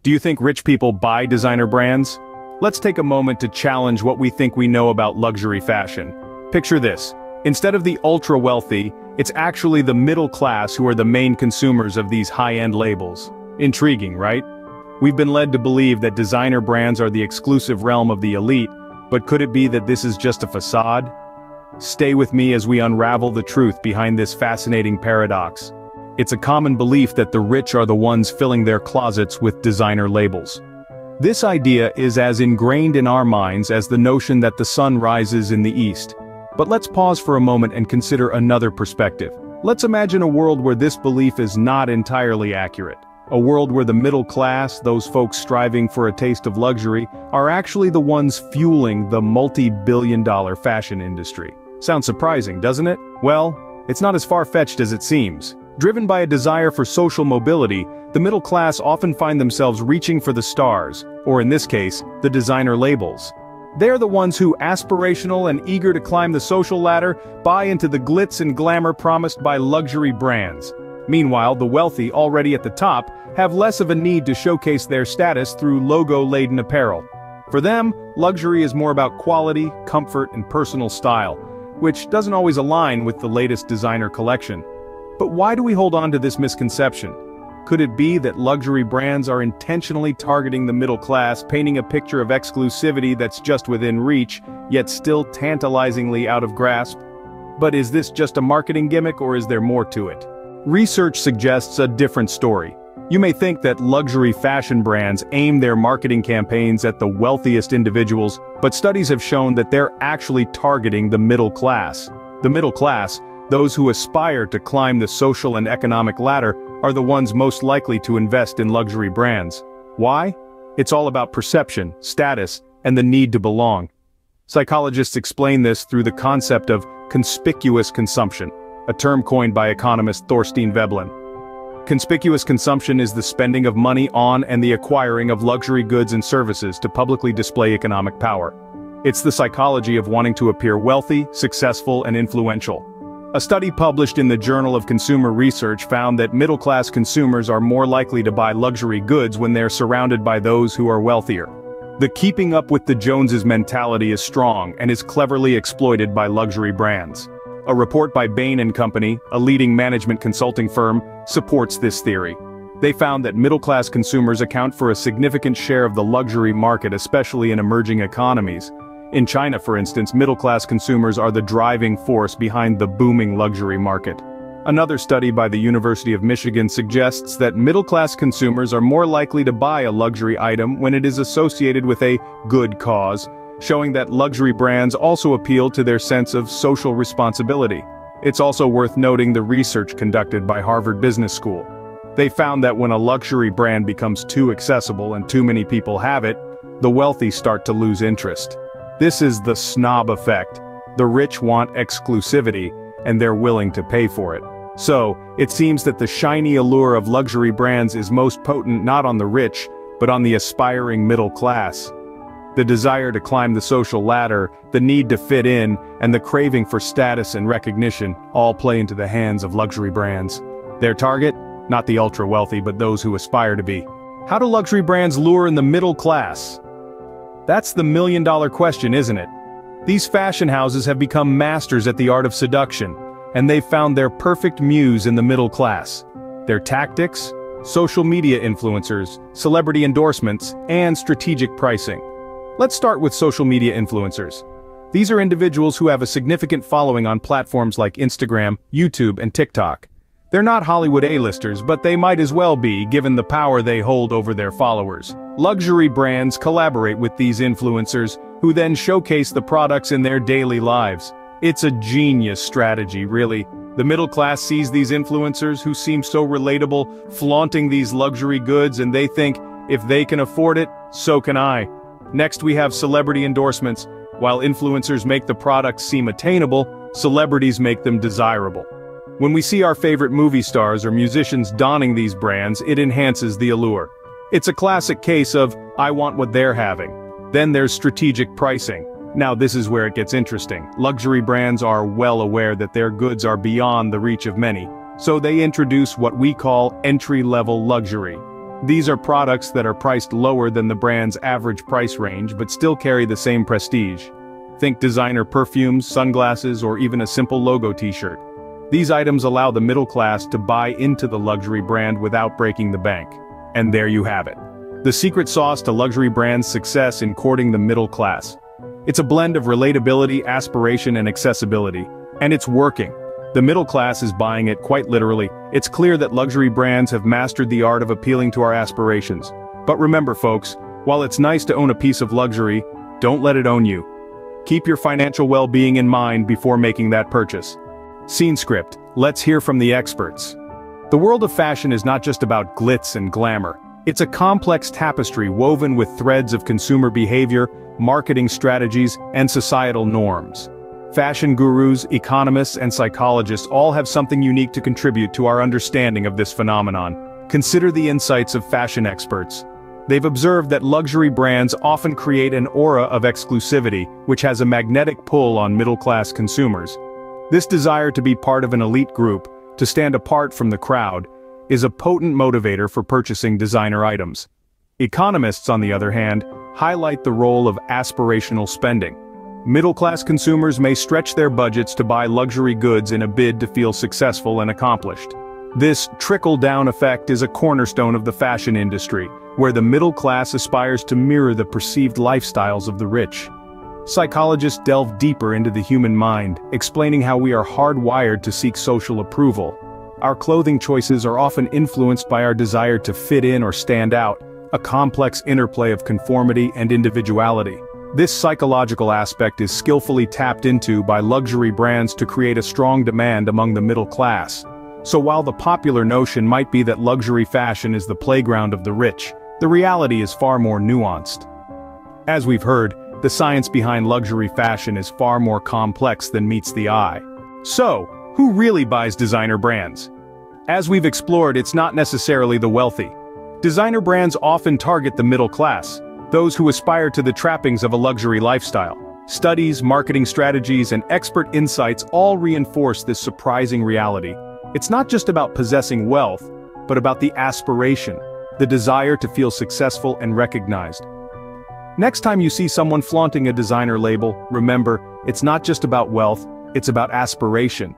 Do you think rich people buy designer brands? Let's take a moment to challenge what we think we know about luxury fashion. Picture this. Instead of the ultra-wealthy, it's actually the middle class who are the main consumers of these high-end labels. Intriguing, right? We've been led to believe that designer brands are the exclusive realm of the elite, but could it be that this is just a facade? Stay with me as we unravel the truth behind this fascinating paradox. It's a common belief that the rich are the ones filling their closets with designer labels. This idea is as ingrained in our minds as the notion that the sun rises in the east. But let's pause for a moment and consider another perspective. Let's imagine a world where this belief is not entirely accurate. A world where the middle class, those folks striving for a taste of luxury, are actually the ones fueling the multi-billion-dollar fashion industry. Sounds surprising, doesn't it? Well, it's not as far-fetched as it seems. Driven by a desire for social mobility, the middle class often find themselves reaching for the stars, or in this case, the designer labels. They're the ones who, aspirational and eager to climb the social ladder, buy into the glitz and glamour promised by luxury brands. Meanwhile, the wealthy, already at the top, have less of a need to showcase their status through logo-laden apparel. For them, luxury is more about quality, comfort, and personal style, which doesn't always align with the latest designer collection. But why do we hold on to this misconception? Could it be that luxury brands are intentionally targeting the middle class, painting a picture of exclusivity that's just within reach, yet still tantalizingly out of grasp? But is this just a marketing gimmick, or is there more to it? Research suggests a different story. You may think that luxury fashion brands aim their marketing campaigns at the wealthiest individuals, but studies have shown that they're actually targeting the middle class. The middle class, those who aspire to climb the social and economic ladder, are the ones most likely to invest in luxury brands. Why? It's all about perception, status, and the need to belong. Psychologists explain this through the concept of conspicuous consumption, a term coined by economist Thorstein Veblen. Conspicuous consumption is the spending of money on and the acquiring of luxury goods and services to publicly display economic power. It's the psychology of wanting to appear wealthy, successful, and influential. A study published in the Journal of Consumer Research found that middle-class consumers are more likely to buy luxury goods when they're surrounded by those who are wealthier. The keeping up with the Joneses mentality is strong and is cleverly exploited by luxury brands. A report by Bain & Company, a leading management consulting firm, supports this theory. They found that middle-class consumers account for a significant share of the luxury market, especially in emerging economies. In China, for instance, middle-class consumers are the driving force behind the booming luxury market. Another study by the University of Michigan suggests that middle-class consumers are more likely to buy a luxury item when it is associated with a good cause, showing that luxury brands also appeal to their sense of social responsibility. It's also worth noting the research conducted by Harvard Business School. They found that when a luxury brand becomes too accessible and too many people have it, the wealthy start to lose interest. This is the snob effect. The rich want exclusivity, and they're willing to pay for it. So, it seems that the shiny allure of luxury brands is most potent not on the rich, but on the aspiring middle class. The desire to climb the social ladder, the need to fit in, and the craving for status and recognition all play into the hands of luxury brands. Their target? Not the ultra-wealthy, but those who aspire to be. How do luxury brands lure in the middle class? That's the million-dollar question, isn't it? These fashion houses have become masters at the art of seduction, and they've found their perfect muse in the middle class. Their tactics? Social media influencers, celebrity endorsements, and strategic pricing. Let's start with social media influencers. These are individuals who have a significant following on platforms like Instagram, YouTube, and TikTok. They're not Hollywood A-listers, but they might as well be, given the power they hold over their followers. Luxury brands collaborate with these influencers, who then showcase the products in their daily lives. It's a genius strategy, really. The middle class sees these influencers who seem so relatable, flaunting these luxury goods, and they think, if they can afford it, so can I. Next we have celebrity endorsements. While influencers make the products seem attainable, celebrities make them desirable. When we see our favorite movie stars or musicians donning these brands, it enhances the allure. It's a classic case of, I want what they're having. Then there's strategic pricing. Now this is where it gets interesting. Luxury brands are well aware that their goods are beyond the reach of many, so they introduce what we call entry-level luxury. These are products that are priced lower than the brand's average price range but still carry the same prestige. Think designer perfumes, sunglasses, or even a simple logo t-shirt. These items allow the middle class to buy into the luxury brand without breaking the bank. And there you have it. The secret sauce to luxury brands' success in courting the middle class. It's a blend of relatability, aspiration, and accessibility. And it's working. The middle class is buying it quite literally. It's clear that luxury brands have mastered the art of appealing to our aspirations. But remember folks, while it's nice to own a piece of luxury, don't let it own you. Keep your financial well-being in mind before making that purchase. Scene script, let's hear from the experts. The world of fashion is not just about glitz and glamour. It's a complex tapestry woven with threads of consumer behavior, marketing strategies, and societal norms. Fashion gurus, economists, and psychologists all have something unique to contribute to our understanding of this phenomenon. Consider the insights of fashion experts. They've observed that luxury brands often create an aura of exclusivity, which has a magnetic pull on middle-class consumers. This desire to be part of an elite group, to stand apart from the crowd, is a potent motivator for purchasing designer items. Economists, on the other hand, highlight the role of aspirational spending. Middle-class consumers may stretch their budgets to buy luxury goods in a bid to feel successful and accomplished. This trickle-down effect is a cornerstone of the fashion industry, where the middle class aspires to mirror the perceived lifestyles of the rich. Psychologists delve deeper into the human mind, explaining how we are hardwired to seek social approval. Our clothing choices are often influenced by our desire to fit in or stand out, a complex interplay of conformity and individuality. This psychological aspect is skillfully tapped into by luxury brands to create a strong demand among the middle class. So while the popular notion might be that luxury fashion is the playground of the rich, the reality is far more nuanced. As we've heard, the science behind luxury fashion is far more complex than meets the eye. So, who really buys designer brands? As we've explored, it's not necessarily the wealthy. Designer brands often target the middle class, those who aspire to the trappings of a luxury lifestyle. Studies, marketing strategies, and expert insights all reinforce this surprising reality. It's not just about possessing wealth, but about the aspiration, the desire to feel successful and recognized. Next time you see someone flaunting a designer label, remember, it's not just about wealth, it's about aspiration.